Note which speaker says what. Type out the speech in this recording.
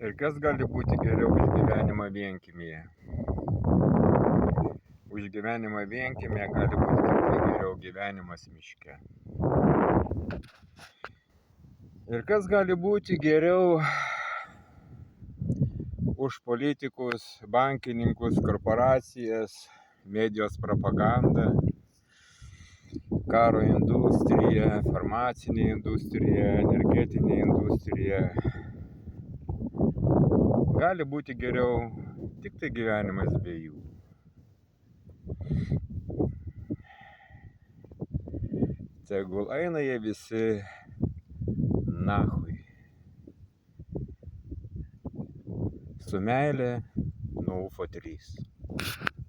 Speaker 1: Ir kas gali būti geriau už gyvenimą vienkiemyje? Už gyvenimą vienkiemyje gali būti tik tai geriau gyvenimas miške. Ir kas gali būti geriau už politikus, bankininkus, korporacijas, medijos propagandą, karo industriją, farmacinę industriją, energetinę industriją. Gali būti geriau tik tai gyvenimas be jų. Tegul eina jie visi nachui. Su meile nuo UFO 3.